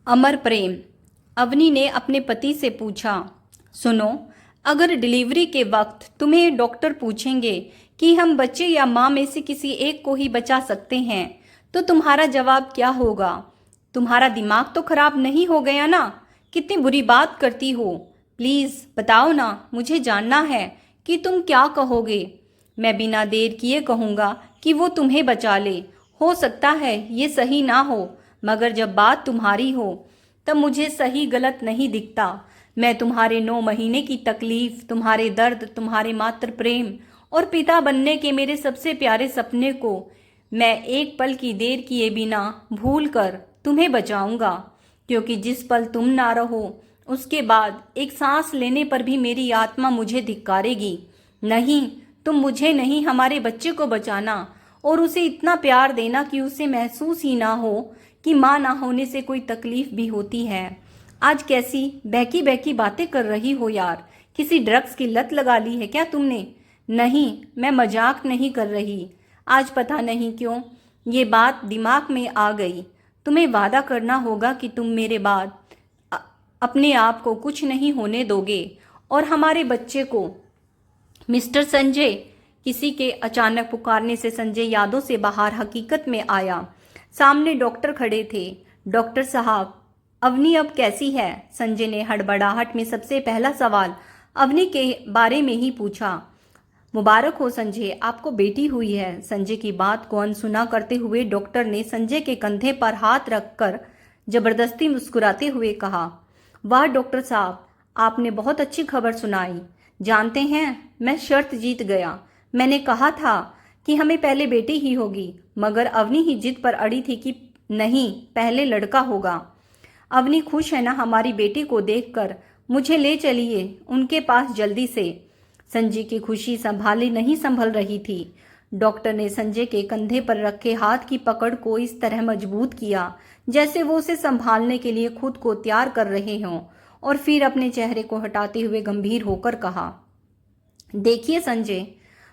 अमर प्रेम। अवनी ने अपने पति से पूछा, सुनो, अगर डिलीवरी के वक्त तुम्हें डॉक्टर पूछेंगे कि हम बच्चे या माँ में से किसी एक को ही बचा सकते हैं, तो तुम्हारा जवाब क्या होगा? तुम्हारा दिमाग तो खराब नहीं हो गया ना? कितनी बुरी बात करती हो। प्लीज़ बताओ ना, मुझे जानना है कि तुम क्या कहोगे। मैं बिना देर किए कहूँगा कि वो तुम्हें बचा ले। हो सकता है ये सही ना हो, मगर जब बात तुम्हारी हो तब मुझे सही गलत नहीं दिखता। मैं तुम्हारे 9 महीने की तकलीफ, तुम्हारे दर्द, तुम्हारे मातृ प्रेम और पिता बनने के मेरे सबसे प्यारे सपने को मैं एक पल की देर किए बिना भूल कर तुम्हें बचाऊंगा, क्योंकि जिस पल तुम ना रहो उसके बाद एक सांस लेने पर भी मेरी आत्मा मुझे धिक्कारेगी। नहीं, तुम मुझे नहीं, हमारे बच्चे को बचाना और उसे इतना प्यार देना कि उसे महसूस ही ना हो कि माँ ना होने से कोई तकलीफ भी होती है। आज कैसी बहकी बहकी बातें कर रही हो यार? किसी ड्रग्स की लत लगा ली है क्या तुमने? नहीं, मैं मजाक नहीं कर रही। आज पता नहीं क्यों ये बात दिमाग में आ गई। तुम्हें वादा करना होगा कि तुम मेरे बाद अ- अपने आप को कुछ नहीं होने दोगे और हमारे बच्चे को। मिस्टर संजय। किसी के अचानक पुकारने से संजय यादों से बाहर हकीकत में आया। सामने डॉक्टर खड़े थे। डॉक्टर साहब, अवनी अब कैसी है? संजय ने हड़बड़ाहट में सबसे पहला सवाल अवनी के बारे में ही पूछा। मुबारक हो संजय, आपको बेटी हुई है। संजय की बात को अनसुना करते हुए डॉक्टर ने संजय के कंधे पर हाथ रखकर जबरदस्ती मुस्कुराते हुए कहा, वाह डॉक्टर साहब, आपने बहुत अच्छी खबर सुनाई। जानते हैं, मैं शर्त जीत गया। मैंने कहा था कि हमें पहले बेटी ही होगी, मगर अवनी ही जिद पर अड़ी थी कि नहीं, पहले लड़का होगा। अवनी खुश है ना हमारी बेटी को देखकर? मुझे ले चलिए उनके पास जल्दी से। संजय की खुशी संभाली नहीं संभल रही थी। डॉक्टर ने संजय के कंधे पर रखे हाथ की पकड़ को इस तरह मजबूत किया जैसे वो उसे संभालने के लिए खुद को तैयार कर रहे हों, और फिर अपने चेहरे को हटाते हुए गंभीर होकर कहा, देखिए संजय,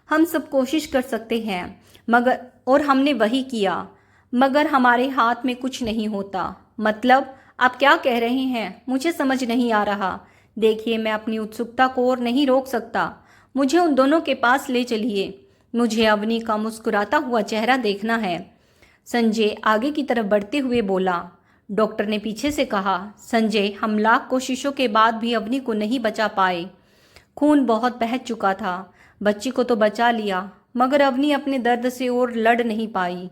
हम सब कोशिश कर सकते हैं, मगर और हमने वही किया, मगर हमारे हाथ में कुछ नहीं होता। मतलब आप क्या कह रहे हैं? मुझे समझ नहीं आ रहा। देखिए, मैं अपनी उत्सुकता को और नहीं रोक सकता। मुझे उन दोनों के पास ले चलिए। मुझे अवनी का मुस्कुराता हुआ चेहरा देखना है। संजय आगे की तरफ बढ़ते हुए बोला। डॉक्टर ने पीछे से कहा, संजय, हम लाख कोशिशों के बाद भी अवनी को नहीं बचा पाए। खून बहुत बह चुका था। बच्ची को तो बचा लिया, मगर अवनी अपने दर्द से और लड़ नहीं पाई।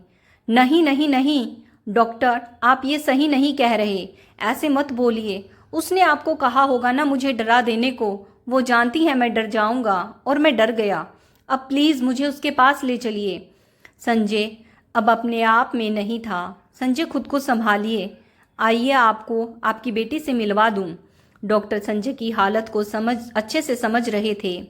नहीं नहीं नहीं डॉक्टर, आप ये सही नहीं कह रहे। ऐसे मत बोलिए। उसने आपको कहा होगा ना मुझे डरा देने को। वो जानती है मैं डर जाऊंगा, और मैं डर गया। अब प्लीज़ मुझे उसके पास ले चलिए। संजय अब अपने आप में नहीं था। संजय, खुद को संभालिए। आइए, आपको आपकी बेटी से मिलवा दूं। डॉक्टर संजय की हालत को अच्छे से समझ रहे थे।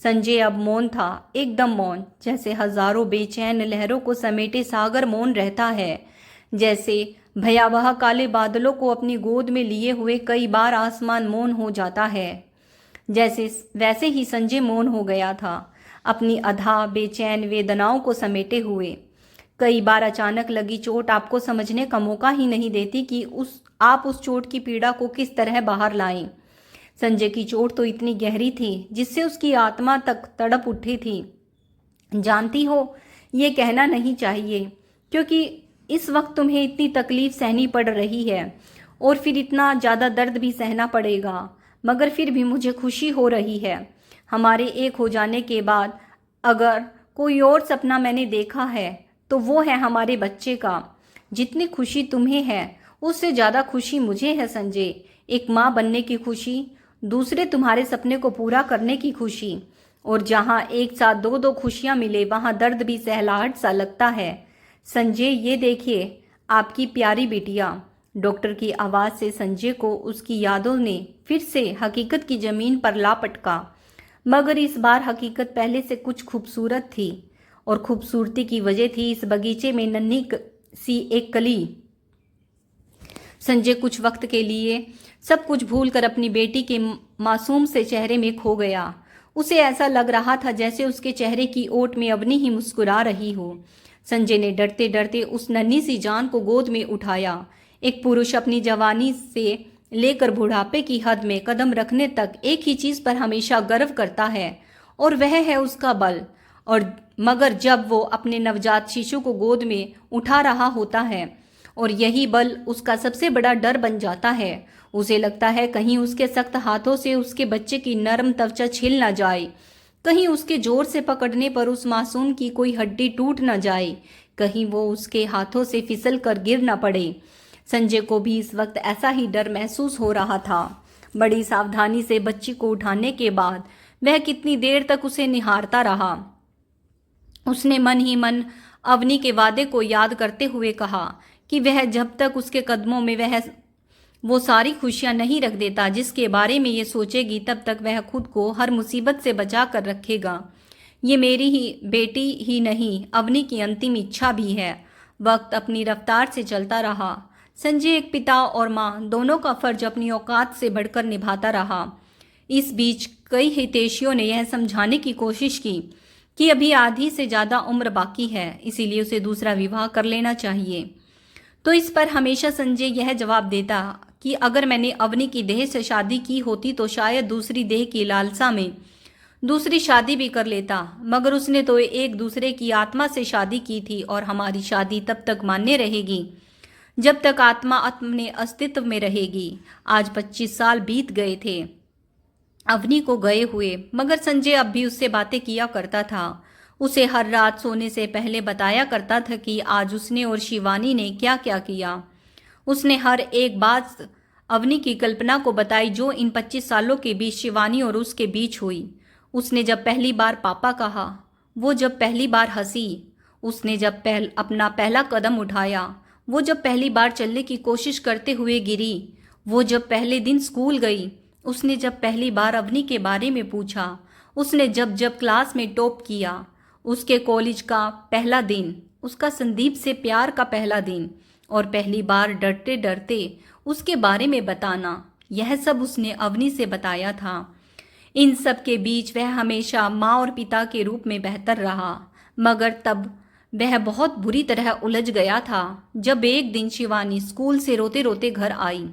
संजय अब मौन था, एकदम मौन, जैसे हजारों बेचैन लहरों को समेटे सागर मौन रहता है। जैसे भयावह काले बादलों को अपनी गोद में लिए हुए कई बार आसमान मौन हो जाता है। जैसे वैसे ही संजय मौन हो गया था, अपनी अधा बेचैन वेदनाओं को समेटे हुए। कई बार अचानक लगी चोट आपको समझने का मौका ही नहीं देती कि आप उस चोट की पीड़ा को किस तरह बाहर लाएं। संजय की चोट तो इतनी गहरी थी जिससे उसकी आत्मा तक तड़प उठी थी। जानती हो, ये कहना नहीं चाहिए, क्योंकि इस वक्त तुम्हें इतनी तकलीफ सहनी पड़ रही है और फिर इतना ज़्यादा दर्द भी सहना पड़ेगा, मगर फिर भी मुझे खुशी हो रही है। हमारे एक हो जाने के बाद अगर कोई और सपना मैंने देखा है तो वो है हमारे बच्चे का। जितनी खुशी तुम्हें है उससे ज़्यादा खुशी मुझे है संजय। एक माँ बनने की खुशी, दूसरे तुम्हारे सपने को पूरा करने की खुशी। और जहाँ एक साथ दो दो खुशियाँ मिले वहाँ दर्द भी सहलाहट सा लगता है। संजय, ये देखिए आपकी प्यारी बिटिया। डॉक्टर की आवाज़ से संजय को उसकी यादों ने फिर से हकीकत की ज़मीन पर ला पटका, मगर इस बार हकीकत पहले से कुछ खूबसूरत थी, और खूबसूरती की वजह थी इस बगीचे में नन्ही सी एक कली। संजय कुछ वक्त के लिए सब कुछ भूलकर अपनी बेटी के मासूम से चेहरे में खो गया। उसे ऐसा लग रहा था जैसे उसके चेहरे की ओट में अवनी ही मुस्कुरा रही हो। संजय ने डरते डरते उस नन्ही सी जान को गोद में उठाया। एक पुरुष अपनी जवानी से लेकर बुढ़ापे की हद में कदम रखने तक एक ही चीज पर हमेशा गर्व करता है और वह है उसका बल। और मगर जब वो अपने नवजात शिशु को गोद में उठा रहा होता है और यही बल उसका सबसे बड़ा डर बन जाता है, उसे लगता है कहीं उसके सख्त हाथों से उसके बच्चे की नरम त्वचा छिल न जाए, कहीं उसके जोर से पकड़ने पर उस मासूम की कोई हड्डी टूट न जाए, कहीं वो उसके हाथों से फिसल कर गिर न पड़े। संजय को भी इस वक्त ऐसा ही डर महसूस हो रहा था। बड़ी सावधानी से बच्ची को उठाने के बाद वह कितनी देर तक उसे निहारता रहा। उसने मन ही मन अवनी के वादे को याद करते हुए कहा कि वह जब तक उसके कदमों में वो सारी खुशियां नहीं रख देता जिसके बारे में ये सोचेगी, तब तक वह खुद को हर मुसीबत से बचा कर रखेगा। ये मेरी ही बेटी ही नहीं, अवनी की अंतिम इच्छा भी है। वक्त अपनी रफ्तार से चलता रहा। संजय एक पिता और माँ दोनों का फर्ज अपनी औकात से बढ़कर निभाता रहा। इस बीच कई हितैषियों ने यह समझाने की कोशिश की कि अभी आधी से ज़्यादा उम्र बाकी है, इसीलिए उसे दूसरा विवाह कर लेना चाहिए। तो इस पर हमेशा संजय यह जवाब देता कि अगर मैंने अवनी की देह से शादी की होती तो शायद दूसरी देह की लालसा में दूसरी शादी भी कर लेता, मगर उसने तो एक दूसरे की आत्मा से शादी की थी और हमारी शादी तब तक मान्य रहेगी जब तक आत्मा अपने अस्तित्व में रहेगी। आज 25 साल बीत गए थे अवनी को गए हुए, मगर संजय अब भी उससे बातें किया करता था। उसे हर रात सोने से पहले बताया करता था कि आज उसने और शिवानी ने क्या क्या किया। उसने हर एक बात अवनी की कल्पना को बताई जो इन 25 सालों के बीच शिवानी और उसके बीच हुई। उसने जब पहली बार पापा कहा, वो जब पहली बार हंसी, उसने जब अपना पहला कदम उठाया, वो जब पहली बार चलने की कोशिश करते हुए गिरी, वो जब पहले दिन स्कूल गई, उसने जब पहली बार अवनी के बारे में पूछा, उसने जब जब क्लास में टॉप किया, उसके कॉलेज का पहला दिन, उसका संदीप से प्यार का पहला दिन और पहली बार डरते डरते उसके बारे में बताना, यह सब उसने अवनी से बताया था। इन सब के बीच वह हमेशा माँ और पिता के रूप में बेहतर रहा, मगर तब वह बहुत बुरी तरह उलझ गया था जब एक दिन शिवानी स्कूल से रोते रोते घर आई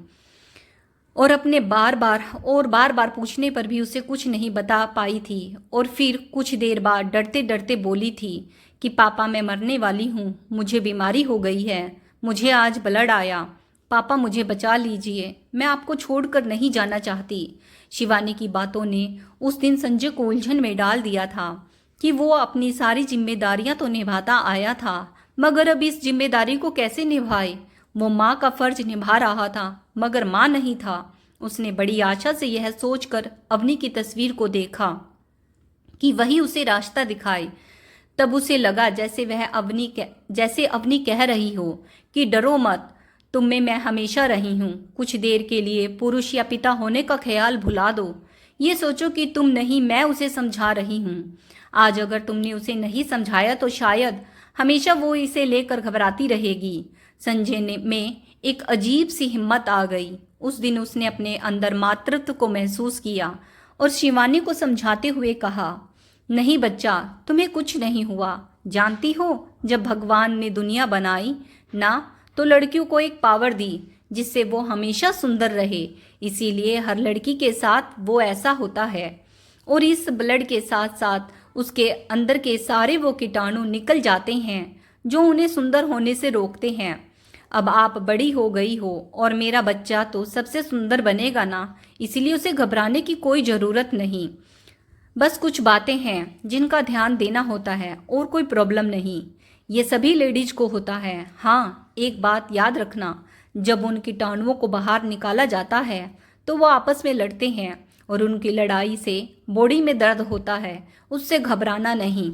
और अपने बार बार पूछने पर भी उसे कुछ नहीं बता पाई थी और फिर कुछ देर बाद डरते डरते बोली थी कि पापा मैं मरने वाली हूँ, मुझे बीमारी हो गई है, मुझे आज ब्लड आया, पापा मुझे बचा लीजिए, मैं आपको छोड़कर नहीं जाना चाहती। शिवानी की बातों ने उस दिन संजय को उलझन में डाल दिया था कि वो अपनी सारी जिम्मेदारियां तो निभाता आया था, मगर अब इस जिम्मेदारी को कैसे निभाए। वो माँ का फर्ज निभा रहा था मगर माँ नहीं था। उसने बड़ी आशा से यह सोचकर अवनी की तस्वीर को देखा कि वही उसे रास्ता दिखाए। तब उसे लगा जैसे अवनी कह रही हो कि डरो मत, तुम में मैं हमेशा रही हूँ। कुछ देर के लिए पुरुष या पिता होने का ख्याल भुला दो। ये सोचो कि तुम नहीं, मैं उसे समझा रही हूँ। आज अगर तुमने उसे नहीं समझाया तो शायद हमेशा वो इसे लेकर घबराती रहेगी। संजय में एक अजीब सी हिम्मत आ गई। उस दिन उसने अपने अंदर मातृत्व को महसूस किया और शिवानी को समझाते हुए कहा, नहीं बच्चा, तुम्हें कुछ नहीं हुआ। जानती हो, जब भगवान ने दुनिया बनाई ना तो लड़कियों को एक पावर दी जिससे वो हमेशा सुंदर रहे, इसीलिए हर लड़की के साथ वो ऐसा होता है और इस ब्लड के साथ साथ उसके अंदर के सारे वो कीटाणु निकल जाते हैं जो उन्हें सुंदर होने से रोकते हैं। अब आप बड़ी हो गई हो और मेरा बच्चा तो सबसे सुंदर बनेगा ना, इसीलिए उसे घबराने की कोई ज़रूरत नहीं। बस कुछ बातें हैं जिनका ध्यान देना होता है और कोई प्रॉब्लम नहीं। ये सभी लेडीज को होता है। हाँ, एक बात याद रखना, जब उन कीटाणुओं को बाहर निकाला जाता है तो वो आपस में लड़ते हैं और उनकी लड़ाई से बॉडी में दर्द होता है। उससे घबराना नहीं।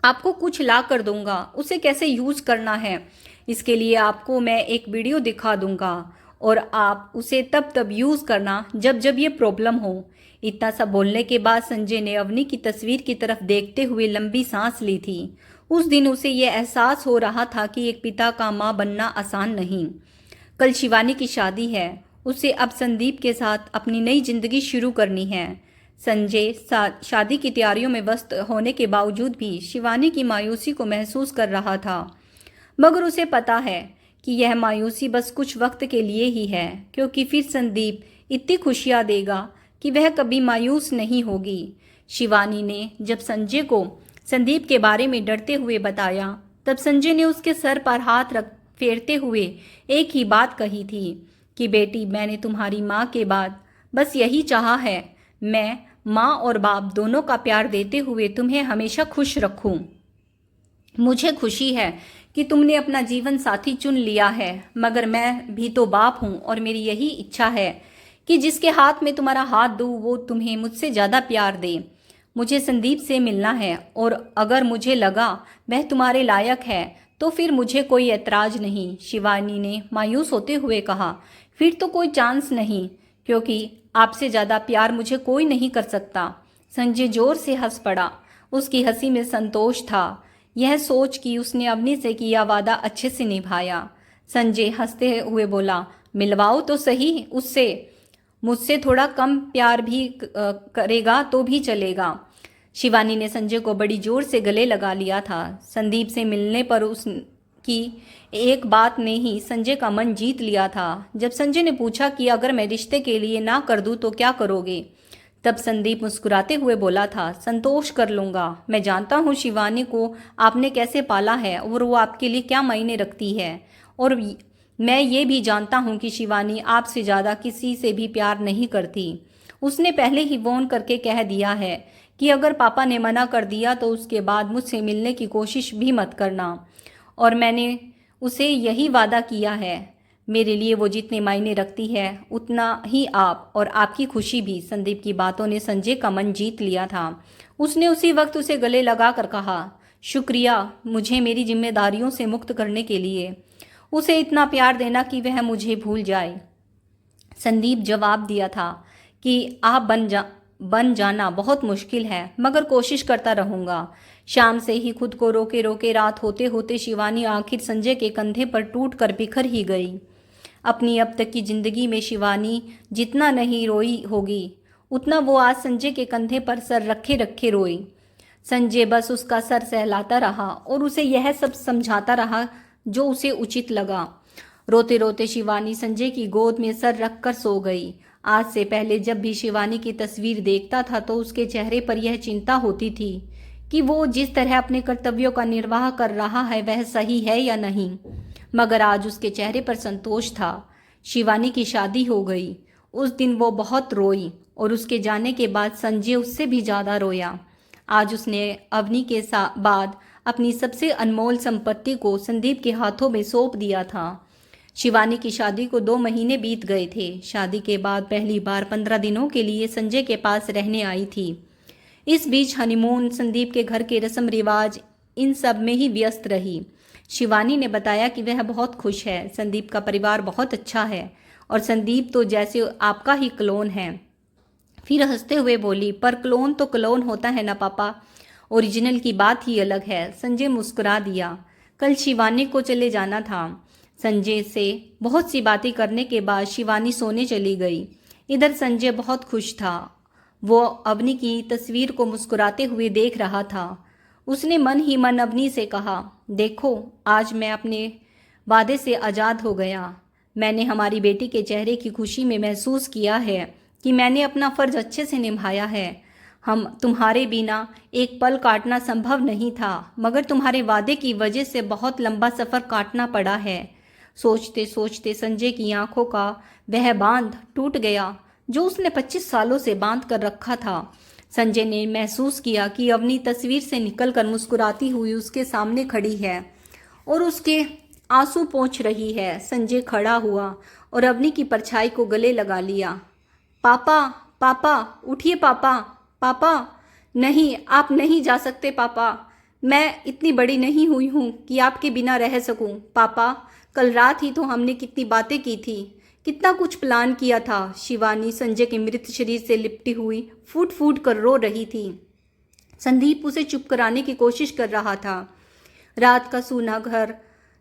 आपको कुछ ला कर दूंगा, उसे कैसे यूज करना है इसके लिए आपको मैं एक वीडियो दिखा दूंगा और आप उसे तब यूज करना जब जब ये प्रॉब्लम हो। इतना सब बोलने के बाद संजय ने अवनी की तस्वीर की तरफ देखते हुए लंबी सांस ली थी। उस दिन उसे यह एहसास हो रहा था कि एक पिता का माँ बनना आसान नहीं। कल शिवानी की शादी है। उसे अब संदीप के साथ अपनी नई जिंदगी शुरू करनी है। संजय शादी की तैयारियों में व्यस्त होने के बावजूद भी शिवानी की मायूसी को महसूस कर रहा था, मगर उसे पता है कि यह मायूसी बस कुछ वक्त के लिए ही है, क्योंकि फिर संदीप इतनी खुशियाँ देगा कि वह कभी मायूस नहीं होगी। शिवानी ने जब संजय को संदीप के बारे में डरते हुए बताया, तब संजय ने उसके सर पर हाथ रख फेरते हुए एक ही बात कही थी कि बेटी, मैंने तुम्हारी माँ के बाद बस यही चाहा है, मैं माँ और बाप दोनों का प्यार देते हुए तुम्हें हमेशा खुश रखूं। मुझे खुशी है कि तुमने अपना जीवन साथी चुन लिया है, मगर मैं भी तो बाप हूँ और मेरी यही इच्छा है कि जिसके हाथ में तुम्हारा हाथ दूँ वो तुम्हें मुझसे ज़्यादा प्यार दे। मुझे संदीप से मिलना है और अगर मुझे लगा वह तुम्हारे लायक है तो फिर मुझे कोई ऐतराज नहीं। शिवानी ने मायूस होते हुए कहा, फिर तो कोई चांस नहीं, क्योंकि आपसे ज़्यादा प्यार मुझे कोई नहीं कर सकता। संजय जोर से हंस पड़ा। उसकी हंसी में संतोष था, यह सोच कि उसने अवनी से किया वादा अच्छे से निभाया। संजय हंसते हुए बोला, मिलवाओ तो सही उससे, मुझसे थोड़ा कम प्यार भी करेगा तो भी चलेगा। शिवानी ने संजय को बड़ी जोर से गले लगा लिया था। संदीप से मिलने पर उसकी एक बात ने ही संजय का मन जीत लिया था। जब संजय ने पूछा कि अगर मैं रिश्ते के लिए ना कर दूं तो क्या करोगे, तब संदीप मुस्कुराते हुए बोला था, संतोष कर लूँगा। मैं जानता हूँ शिवानी को आपने कैसे पाला है और वो आपके लिए क्या मायने रखती है, और मैं ये भी जानता हूँ कि शिवानी आपसे ज़्यादा किसी से भी प्यार नहीं करती। उसने पहले ही फोन करके कह दिया है कि अगर पापा ने मना कर दिया तो उसके बाद मुझसे मिलने की कोशिश भी मत करना, और मैंने उसे यही वादा किया है। मेरे लिए वो जितने मायने रखती है उतना ही आप और आपकी खुशी भी। संदीप की बातों ने संजय का मन जीत लिया था। उसने उसी वक्त उसे गले लगाकर कहा, शुक्रिया मुझे मेरी जिम्मेदारियों से मुक्त करने के लिए, उसे इतना प्यार देना कि वह मुझे भूल जाए। संदीप जवाब दिया था कि आप बन जाना बहुत मुश्किल है, मगर कोशिश करता रहूँगा। शाम से ही खुद को रोके रोके रात होते होते शिवानी आखिर संजय के कंधे पर टूट कर बिखर ही गई। अपनी अब तक की जिंदगी में शिवानी जितना नहीं रोई होगी उतना वो आज संजय के कंधे पर सर रखे रखे रोई। संजय बस उसका सर सहलाता रहा और उसे यह सब समझाता रहा जो उसे उचित लगा। रोते रोते शिवानी संजय की गोद में सर रखकर सो गई। आज से पहले जब भी शिवानी की तस्वीर देखता था तो उसके चेहरे पर यह चिंता होती थी कि वो जिस तरह अपने कर्तव्यों का निर्वाह कर रहा है वह सही है या नहीं, मगर आज उसके चेहरे पर संतोष था। शिवानी की शादी हो गई। उस दिन वो बहुत रोई और उसके जाने के बाद संजय उससे भी ज़्यादा रोया। आज उसने अवनी के बाद अपनी सबसे अनमोल संपत्ति को संदीप के हाथों में सौंप दिया था। शिवानी की शादी को 2 महीने बीत गए थे। शादी के बाद पहली बार 15 दिनों के लिए संजय के पास रहने आई थी। इस बीच हनीमून, संदीप के घर के रस्म रिवाज, इन सब में ही व्यस्त रही। शिवानी ने बताया कि वह बहुत खुश है, संदीप का परिवार बहुत अच्छा है और संदीप तो जैसे आपका ही क्लोन है। फिर हंसते हुए बोली, पर क्लोन तो क्लोन होता है ना पापा, ओरिजिनल की बात ही अलग है। संजय मुस्कुरा दिया। कल शिवानी को चले जाना था। संजय से बहुत सी बातें करने के बाद शिवानी सोने चली गई। इधर संजय बहुत खुश था। वो अवनी की तस्वीर को मुस्कुराते हुए देख रहा था। उसने मन ही मन अवनी से कहा, देखो आज मैं अपने वादे से आज़ाद हो गया। मैंने हमारी बेटी के चेहरे की खुशी में महसूस किया है कि मैंने अपना फ़र्ज अच्छे से निभाया है। हम तुम्हारे बिना एक पल काटना संभव नहीं था, मगर तुम्हारे वादे की वजह से बहुत लंबा सफ़र काटना पड़ा है। सोचते सोचते संजय की आंखों का वह बांध टूट गया जो उसने 25 सालों से बांध कर रखा था। संजय ने महसूस किया कि अवनी तस्वीर से निकलकर मुस्कुराती हुई उसके सामने खड़ी है और उसके आंसू पोंछ रही है। संजय खड़ा हुआ और अवनी की परछाई को गले लगा लिया। पापा, पापा, उठिए पापा, पापा, नहीं आप नहीं जा सकते पापा, मैं इतनी बड़ी नहीं हुई हूँ कि आपके बिना रह सकूँ। पापा, कल रात ही तो हमने कितनी बातें की थी, कितना कुछ प्लान किया था। शिवानी संजय के मृत शरीर से लिपटी हुई फूट फूट कर रो रही थी। संदीप उसे चुप कराने की कोशिश कर रहा था। रात का सूना घर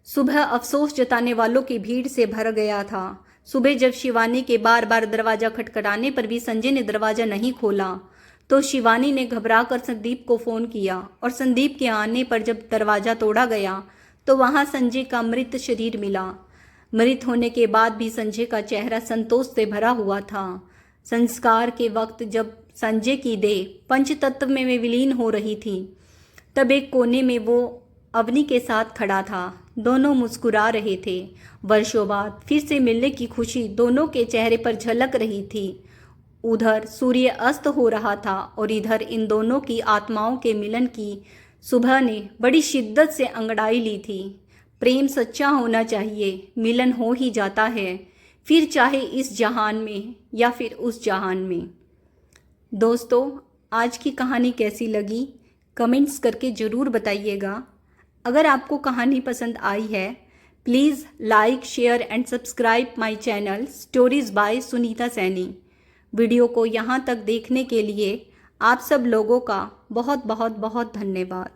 सुबह अफसोस जताने वालों की भीड़ से भर गया था। सुबह जब शिवानी के बार बार दरवाजा खटखटाने पर भी संजय ने दरवाजा नहीं खोला तो शिवानी ने घबराकर संदीप को फ़ोन किया और संदीप के आने पर जब दरवाज़ा तोड़ा गया तो वहां संजय का मृत शरीर मिला। मृत होने के बाद भी संजय का चेहरा संतोष से भरा हुआ था। संस्कार के वक्त जब संजय की देह पंचतत्व में विलीन हो रही थी, तब एक कोने में वो अवनी के साथ खड़ा था। दोनों मुस्कुरा रहे थे। वर्षों बाद फिर से मिलने की खुशी दोनों के चेहरे पर झलक रही थी। उधर सूर्य अस्त हो रहा था और इधर इन दोनों की आत्माओं के मिलन की सुबह ने बड़ी शिद्दत से अंगड़ाई ली थी। प्रेम सच्चा होना चाहिए, मिलन हो ही जाता है, फिर चाहे इस जहान में या फिर उस जहान में। दोस्तों, आज की कहानी कैसी लगी कमेंट्स करके ज़रूर बताइएगा। अगर आपको कहानी पसंद आई है, please like, share and subscribe my channel stories bye Sunita Saini. Video को यहाँ तक देखने के लिए आप सब लोगों का बहुत बहुत बहुत धन्यवाद।